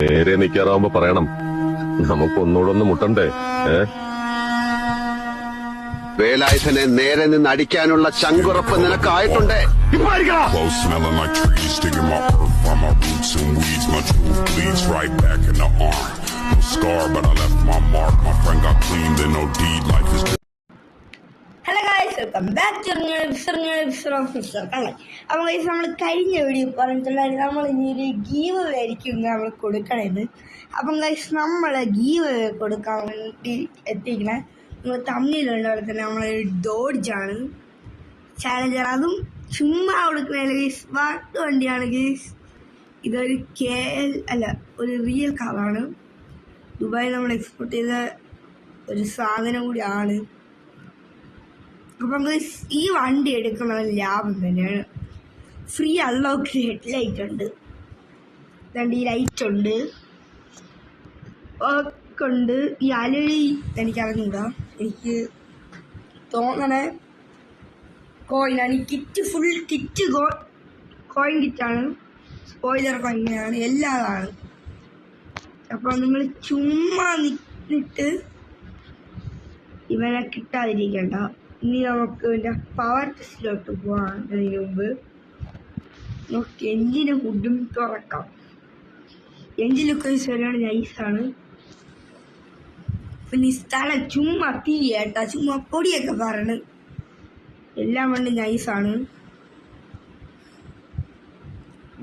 നേരെ നിൽക്കാറാവുമ്പോ പറയണം, നമുക്കൊന്നുകൂടെ മുട്ടണ്ടേ. വേലായുധനെ നേരെ നിന്ന് അടിക്കാനുള്ള ചങ്കുറപ്പ് നിനക്കായിട്ടുണ്ട്. Smelling like trees, digging my earth by my roots and weeds. My truth bleeds right back in the arm. No scar, but I left my mark. My friend got clean, then no deed. Life is. Hello guys, welcome back to അപ്പോൾ guys, നമ്മൾ കഴിഞ്ഞ video പറഞ്ഞിട്ടുണ്ടായിരുന്നു നമ്മൾ ഇനി ഒരു give ആയിരിക്കും നമ്മൾ കൊടുക്കണേന്ന്. അപ്പം ഗൈസ്, നമ്മൾ ഗീവ് കൊടുക്കാൻ വേണ്ടി എത്തിക്കണേ നമ്മൾ തമ്മിലുള്ളവരെ തന്നെ നമ്മളൊരു ഡോഡ്ജാണ് ചാലഞ്ചർ. അതും ചുമ്മാ കൊടുക്കണേ ഗൈസ്, വാട്ട് വണ്ടിയാണ് ഗൈസ്. ഇതൊരു ഒരു റിയൽ കാറാണ്. ദുബായിൽ നമ്മൾ എക്സ്പോർട്ട് ചെയ്ത ഒരു സാധനം കൂടിയാണ്. അപ്പം ഈ വണ്ടി എടുക്കുന്നത് ലാഭം തന്നെയാണ്. ഫ്രീ അൺലോക്ക് ഹെഡ്ലൈറ്റ് ഉണ്ട്, രണ്ട് ഈ ലൈറ്റ് ഉണ്ട്, ഒക്കെ ഉണ്ട്. ഈ അലഴി എനിക്കറിഞ്ഞൂടാ, എനിക്ക് തോന്നണേ കോയിനാണ്. ഈ കിറ്റ് ഫുൾ കിറ്റ് കോയിൻ കിറ്റാണ്, സ്പോയിലർ കോയിനാണ്, എല്ലാതാണ്. അപ്പോൾ നിങ്ങൾ ചുമ്മാ നിന്നിട്ട് ഇവനെ കിട്ടാതിരിക്കണ്ട. ഇനി നമുക്ക് ഇതിൻ്റെ പവർ ടെസ്റ്റിലോട്ട് പോകാൻ അതിന് മുമ്പ് നമുക്ക് എഞ്ചിന് ഫുഡും തുറക്കാം. എഞ്ചിനൊക്കെ ശരിയാണ്, നൈസാണ്. പിന്നെ ഈ സ്ഥലം ചുമ്മാ തീയേട്ടാ, ചുമ്മാ പൊടിയൊക്കെ പറയണ്, എല്ലാം കൊണ്ട് നൈസാണ്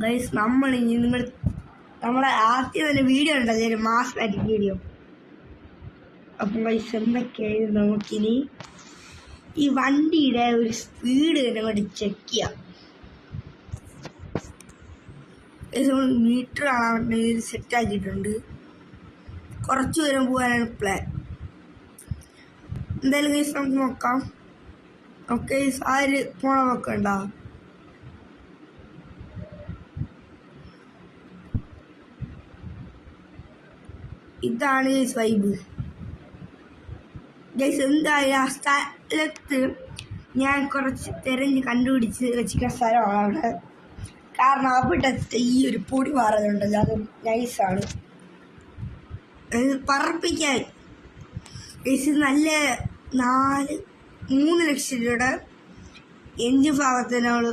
ഗൈസ്. നമ്മളിനി നമ്മളെ ആദ്യം തന്നെ വീഡിയോ ഉണ്ടല്ലോ, ഒരു മാസ് മാറ്റിക് വീഡിയോ. അപ്പം ഗൈസ്, എന്തൊക്കെയായിരുന്നു നമുക്കിനി ഈ വണ്ടിയുടെ ഒരു സ്പീഡ് തന്നെ കൊണ്ട് ചെക്ക് ചെയ്യാം. മീറ്റർ കാണാൻ വേണ്ടി സെറ്റാക്കിയിട്ടുണ്ട്. കുറച്ച് ദൂരം പോകാനാണ് പ്ലാൻ. എന്തായാലും ഗൈസ് നമുക്ക് നോക്കാം. ഓക്കെ, ആര് പോണ നോക്കണ്ട. ഇതാണ് ഗൈസ് വൈബ്. ഗൈസ്, എന്തായാലും ആ സ്ഥലത്ത് ഞാൻ കുറച്ച് തിരഞ്ഞ് കണ്ടുപിടിച്ച് വെച്ചിരിക്കുന്ന സ്ഥലമാണ് അവിടെ. കാരണം അവിടുത്തെ ഈ ഒരു പൊടി മാറുന്നുണ്ടല്ലോ, അത് നൈസാണ്. പറപ്പിക്കാൻ ഗൈസ് നല്ല 3 ലക്ഷം രൂപയുടെ എഞ്ചിൻ ഭാഗത്തിന് നമ്മൾ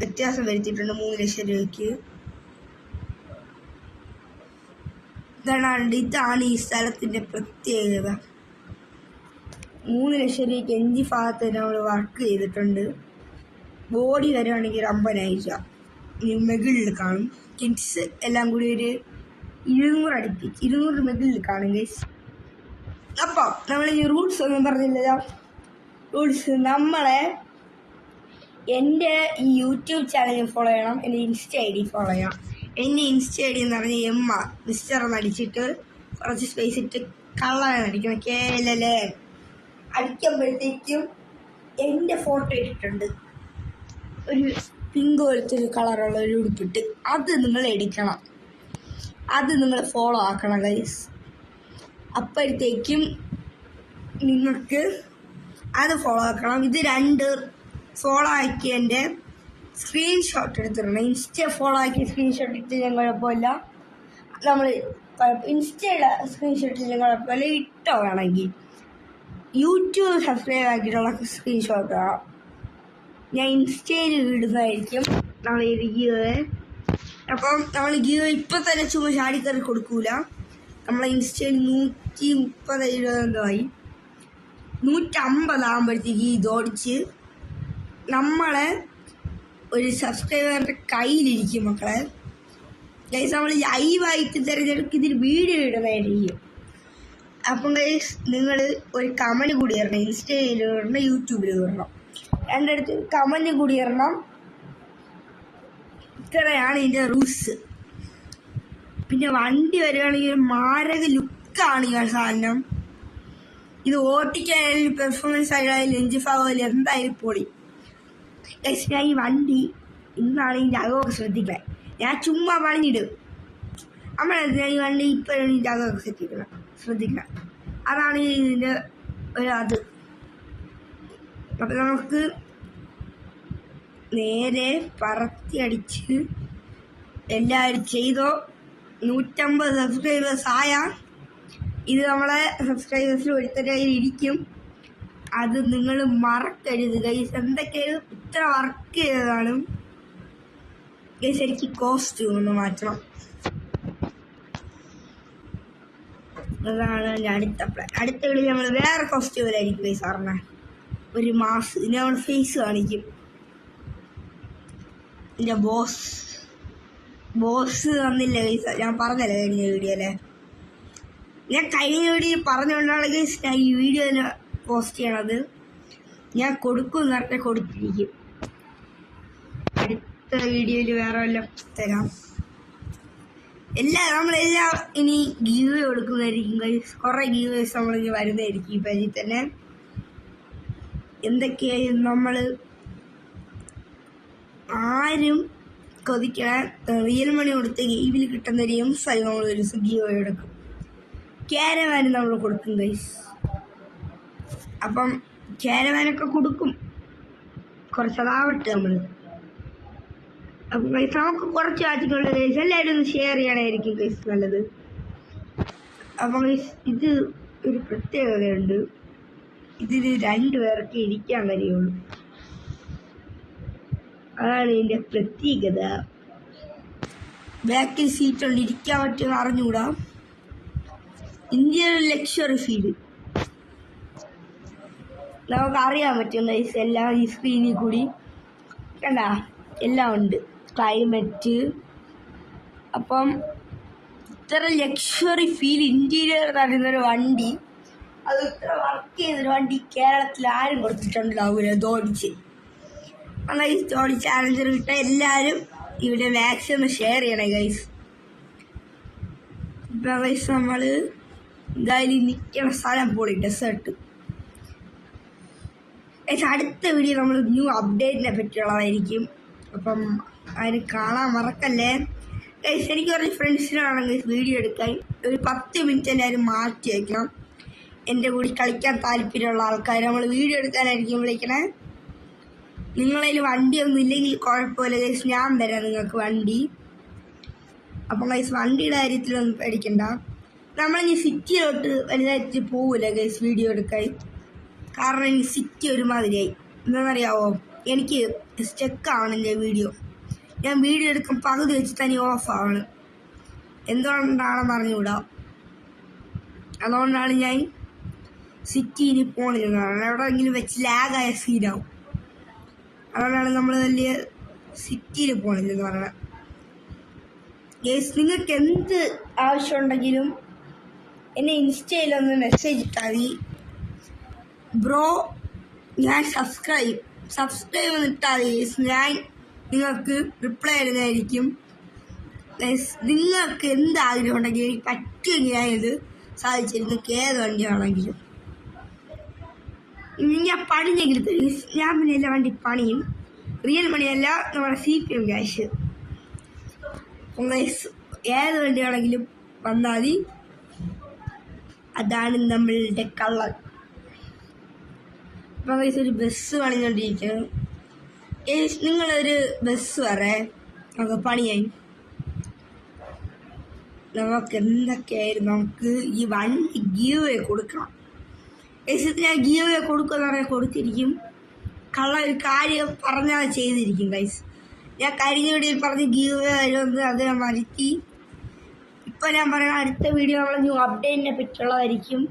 വ്യത്യാസം വരുത്തിയിട്ടുണ്ട്. 3 ലക്ഷം രൂപയ്ക്ക് ഇതാണ് ഈ സ്ഥലത്തിൻ്റെ പ്രത്യേകത. 3 ലക്ഷം രൂപയ്ക്ക് എഞ്ചിൻ ഭാഗത്ത് നമ്മൾ വർക്ക് ചെയ്തിട്ടുണ്ട്. ബോഡി വരുവാണെങ്കിൽ 50,000 മെഗിളിൽ കാണും. കിറ്റ്സ് എല്ലാം കൂടി ഒരു 200 മെഗിളിൽ കാണും ഗൈസ്. അപ്പോൾ നമ്മൾ ഈ റൂൾസ് ഒന്നും പറഞ്ഞില്ല. റൂൾസ് എൻ്റെ ഈ യൂട്യൂബ് ചാനൽ ഫോളോ ചെയ്യണം, എൻ്റെ ഇൻസ്റ്റ ID ഫോളോ ചെയ്യണം. എൻ്റെ ഇൻസ്റ്റ ID എന്ന് പറഞ്ഞാൽ മിസ്റ്റർ എന്നടിച്ചിട്ട് കുറച്ച് സ്പേസ് ഇട്ട് കള്ളാണ് അടിക്കണം, KLL അടിക്കുമ്പോഴത്തേക്കും എൻ്റെ ഫോട്ടോ ഇട്ടിട്ടുണ്ട്, ഒരു പിങ്ക് പോലത്തെ ഒരു കളറുള്ള ഒരു ഉടുപ്പിട്ട്. അത് നിങ്ങൾ എടുക്കണം, അത് നിങ്ങൾ ഫോളോ ആക്കണം ഗൈസ്. അപ്പോഴത്തേക്കും നിങ്ങൾക്ക് അത് ഫോളോ ആക്കണം. ഇത് 2 ഫോളോ ആക്കിയതിൻ്റെ സ്ക്രീൻഷോട്ട് എടുത്തിട്ടുണ്ട്. ഇൻസ്റ്റ ഫോളോ ആക്കിയ സ്ക്രീൻഷോട്ട് ഇട്ടില്ലെങ്കിൽ കുഴപ്പമില്ല, നമ്മൾ ഇൻസ്റ്റയുടെ സ്ക്രീൻഷോട്ട് ഇല്ലെങ്കിൽ കുഴപ്പമില്ല. ഇട്ടോ വേണമെങ്കിൽ യൂട്യൂബ് സബ്സ്ക്രൈബ് ആക്കിയിട്ടുള്ള സ്ക്രീൻഷോട്ട് വേണം. ഞാൻ ഇൻസ്റ്റയിൽ ഇടുന്നതായിരിക്കും നമ്മൾ ഈ ഗീവ്. അപ്പം നമ്മൾ ഗീവ് ഇപ്പം തന്നെ ചുമ്മാ ചാടിക്കറി കൊടുക്കൂല. നമ്മളെ ഇൻസ്റ്റയിൽ 130 150 ആകുമ്പോഴത്തേക്ക് ഇതോടിച്ച് നമ്മളെ ഒരു സബ്സ്ക്രൈബറിൻ്റെ കയ്യിലിരിക്കും മക്കളെ. ഗൈസ്, നമ്മൾ ലൈവായിട്ട് തിരഞ്ഞെടുക്കും, ഇതിൽ വീഡിയോ ഇടുന്നതായിരിക്കും. അപ്പം ഗൈസ്, നിങ്ങൾ ഒരു കമൻറ്റ് കൂടി ഇടണം. ഇൻസ്റ്റയിൽ ഇടണം, യൂട്യൂബിൽ ഇടണം, രണ്ടിടത്ത് കമൻറ്റ് കൂടി ഇടണം. ഇത്രയാണ് ഇതിൻ്റെ റൂൾസ്. പിന്നെ വണ്ടി വരികയാണെങ്കിൽ മാരക ലുക്കാണ് ഈ സാധനം. ഇത് ഓട്ടിക്കായാലും പെർഫോമൻസ് ആയാലും എഞ്ചിൻ ഭാഗമായാലും എന്തായാലും പൊളി. ഗൈസ്, ഞാൻ ഈ വണ്ടി ഇന്നാണ് ഇതിൻ്റെ അകമൊക്കെ ശ്രദ്ധിക്കാൻ. ഞാൻ ചുമ്മാ പണിഞ്ഞിടും. നമ്മളെന്തിനാ ഈ വണ്ടി ഇപ്പോഴാണ് ഇതിൻ്റെ അകമൊക്കെ ശ്രദ്ധിക്കണം. അതാണ് ഇതിൻ്റെ അത്. അപ്പം നമുക്ക് നേരെ പറത്തി അടിച്ച് എല്ലാവരും ചെയ്തോ 150 സബ്സ്ക്രൈബേഴ്സ് ആയാൽ ഇത് നമ്മളെ സബ്സ്ക്രൈബേഴ്സിൽ ഒരുത്തരുടെ കയ്യിൽ ഇരിക്കും. അത് നിങ്ങൾ മറക്കരുത് ഗൈസ്. എന്തൊക്കെയാണ് ഇത്ര വർക്ക് ചെയ്തതാണ് ഗൈസ്. എനിക്ക് കോസ്റ്റ്യൂം ഒന്ന് മാറ്റണം. അതാണ് എൻ്റെ അടുത്ത പ്ലാൻ. അടുത്ത വീഡിയോ നമ്മൾ വേറെ കോസ്റ്റ്യൂമിലായിരിക്കും ഗൈസ് പറഞ്ഞ ഒരു മാസ്. ഇനി നമ്മൾ ഫേസ് കാണിക്കും. എൻ്റെ ബോസ് വന്നില്ല ഗൈസ്. ഞാൻ പറഞ്ഞല്ലേ കഴിഞ്ഞ വീഡിയോയിലെ. ഞാൻ കഴിഞ്ഞ വീഡിയോ പറഞ്ഞുകൊണ്ടാണ് ഗൈസ് ഞാൻ ഈ വീഡിയോ തന്നെ പോസ്റ്റ് ചെയ്യണത്. ഞാൻ കൊടുക്കും നേരത്തെ കൊടുത്തിരിക്കും. അടുത്ത വീഡിയോയിൽ വേറെ വല്ലതും തരാം. നമ്മളെല്ലാം ഇനി ഗീവ് കൊടുക്കുന്നതായിരിക്കും ഗൈസ്. കുറേ ഗീവേഴ്സ് നമ്മളിനി വരുന്നതായിരിക്കും ഈ പേജിൽ തന്നെ. എന്തൊക്കെയായും നമ്മൾ ആരും കൊതിക്കണ റിയൽ മണി കൊടുത്ത് ഗെയിമിൽ കിട്ടുന്ന ഒരു എംസായി നമ്മളൊരു ഗീവ് എടുക്കും. ക്യാരവാന് നമ്മൾ കൊടുക്കും ഗൈസ്. അപ്പം ക്യാരവാനൊക്കെ കൊടുക്കും. കുറച്ചതാവട്ടെ നമ്മൾ. അപ്പം ഗൈസ് നമുക്ക് കുറച്ച് ആറ്റിക്കുള്ള ഗൈസ് എല്ലാവരും ഒന്ന് ഷെയർ ചെയ്യണമായിരിക്കും ഗൈസ് നല്ലത്. അപ്പം ഗൈസ് ഇത് ഒരു പ്രത്യേകതയുണ്ട്. ഇതിൽ 2 പേർക്ക് ഇരിക്കാൻ കഴിയുള്ളൂ. അതാണ് ഇതിൻ്റെ പ്രത്യേകത. ബാക്കിൽ സീറ്റുണ്ട്, ഇരിക്കാൻ പറ്റുമെന്ന് അറിഞ്ഞുകൂടാ. ഇന്ത്യൻ ലക്ഷറി ഫീൽഡ് നമുക്ക് അറിയാൻ പറ്റും ഗൈസ്. എല്ലാം ഈ സ്ക്രീനിൽ കൂടി കണ്ട എല്ലാം ഉണ്ട്. ക്ലൈമറ്റ്. അപ്പം ഇത്ര ലക്ഷറി ഫീൽ ഇൻറ്റീരിയർ തരുന്നൊരു വണ്ടി, അത് ഇത്ര വർക്ക് ചെയ്തൊരു വണ്ടി കേരളത്തിൽ ആരും കൊടുത്തിട്ടുണ്ടാവില്ല. ധോണിച്ച് ചാലഞ്ചർ വിട്ട എല്ലാവരും ഇവിടെ മാക്സിമം ഷെയർ ചെയ്യണേ ഗൈസ്. ഇപ്പം ഗൈസ് നമ്മൾ എന്തായാലും നിൽക്കണ സ്ഥലം പോയി ഡെസേർട്ട്. അടുത്ത വീഡിയോ നമ്മൾ ന്യൂ അപ്ഡേറ്റിനെ പറ്റിയുള്ളതായിരിക്കും. അപ്പം അതിന് കാണാൻ മറക്കല്ലേ ഗൈസ്. എനിക്ക് കുറച്ച് ഫ്രണ്ട്സിനാണെങ്കിൽ വീഡിയോ എടുക്കാൻ ഒരു 10 മിനിറ്റ് എല്ലാവരും മാറ്റി വയ്ക്കണം. എൻ്റെ കൂടി കളിക്കാൻ താല്പര്യമുള്ള ആൾക്കാർ നമ്മൾ വീഡിയോ എടുക്കാനായിരിക്കും വിളിക്കണേ. നിങ്ങളതിൽ വണ്ടിയൊന്നും ഇല്ലെങ്കിൽ കുഴപ്പമില്ല ഗൈസ്, ഞാൻ തരാം നിങ്ങൾക്ക് വണ്ടി. അപ്പം ഗൈസ് വണ്ടിയുടെ കാര്യത്തിലൊന്നും പേടിക്കണ്ട. നമ്മളിനി സിറ്റിയിലോട്ട് വലുതായിട്ട് പോവില്ല ഗൈസ് വീഡിയോ എടുക്കാൻ. കാരണം എനിക്ക് സിറ്റി ഒരുമാതിരിയായി. എന്താണെന്നറിയാവോ, എനിക്ക് സ്റ്റക്കാവണം എൻ്റെ വീഡിയോ. ഞാൻ വീഡിയോ എടുക്കും പകുതി വെച്ച് തന്നെ ഓഫാവണം. എന്തുകൊണ്ടാണെന്ന് അറിഞ്ഞുകൂടാ. അതുകൊണ്ടാണ് ഞാൻ സിറ്റിയിൽ പോകണമെന്ന്. എവിടെയെങ്കിലും വെച്ച് ലാഗായ സീനാവും. അതുകൊണ്ടാണ് നമ്മൾ വലിയ സിറ്റിയിൽ പോകണമെന്ന് പറയുന്നത്. ഗൈസ് നിങ്ങൾക്ക് എന്ത് ആവശ്യമുണ്ടെങ്കിലും എന്നെ ഇൻസ്റ്റയിലൊന്ന് മെസ്സേജ് ഇട്ടാൽ മതി ബ്രോ. ഞാൻ സബ്സ്ക്രൈബ് ഇട്ടാൽ മതി. ഞാൻ നിങ്ങൾക്ക് റിപ്ലൈ തരുന്നതായിരിക്കും. നിങ്ങൾക്ക് എന്ത് ആഗ്രഹം ഉണ്ടെങ്കിലും എനിക്ക് പറ്റുമെങ്കിൽ ഞാനിത് സാധിച്ചിരുന്നു. ഏത് വണ്ടിയാണെങ്കിലും ഞാൻ പണിഞ്ഞെങ്കിൽ ഞാൻ പിന്നെ എല്ലാ വണ്ടി പണിയും. റിയൽ മണിയല്ല, നമ്മുടെ CPM ക്യാഷ്. ഏത് വണ്ടിയാണെങ്കിലും വന്നാൽ മതി. അതാണ് നമ്മളുടെ കള്ളൻ. അപ്പം ഒരു ബസ് പണിഞ്ഞുകൊണ്ടിരിക്കുകയാണ്. നിങ്ങളൊരു ബസ് വരെ നമുക്ക് പണിയായി. നമുക്ക് എന്തൊക്കെയായിരുന്നു, നമുക്ക് ഈ വണ്ടി ഗീവ് വേ കൊടുക്കണം. ഞാൻ ഗീവ് വേ കൊടുക്കുമെന്ന് പറഞ്ഞാൽ കൊടുത്തിരിക്കും. കള്ള ഒരു കാര്യം പറഞ്ഞാൽ ചെയ്തിരിക്കും ഗൈസ്. ഞാൻ കഴിഞ്ഞ വീഡിയോയിൽ പറഞ്ഞ് ഗീവ് വേ വരുമെന്ന് അത് ഞാൻ വരുത്തി. ഇപ്പം ഞാൻ പറയുന്ന അടുത്ത വീഡിയോ നമ്മൾ ന്യൂ അപ്ഡേറ്റിനെ പറ്റിയുള്ളതായിരിക്കും.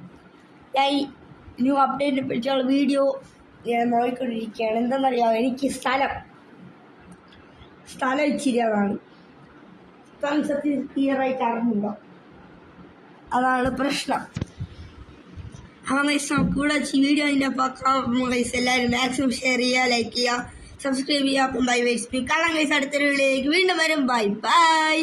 ഞാൻ ഈ ന്യൂ അപ്ഡേറ്റിനെ പറ്റിയുള്ള വീഡിയോ ഞാൻ നോക്കിക്കൊണ്ടിരിക്കുകയാണ്. എന്താണെന്നറിയാമോ, എനിക്ക് സ്ഥലം ഇച്ചിരി അതാണ് സത്യത്തിൽ ക്ലിയറായിട്ട് അറിഞ്ഞില്ല. അതാണ് പ്രശ്നം. അപ്പം ഗൈസ് നമുക്ക് ഇവിടെ വെച്ച് ഈ വീഡിയോ അതിൻ്റെ പക്കാം ഗൈസ്. എല്ലാവരും മാക്സിമം ഷെയർ ചെയ്യുക, ലൈക്ക് ചെയ്യുക, സബ്സ്ക്രൈബ് ചെയ്യുക. അപ്പം ബൈ ബൈ. കള്ളം ഗൈസ് അടുത്തൊരു വീഡിയോയിലേക്ക് വീണ്ടും വരും. Bye bye.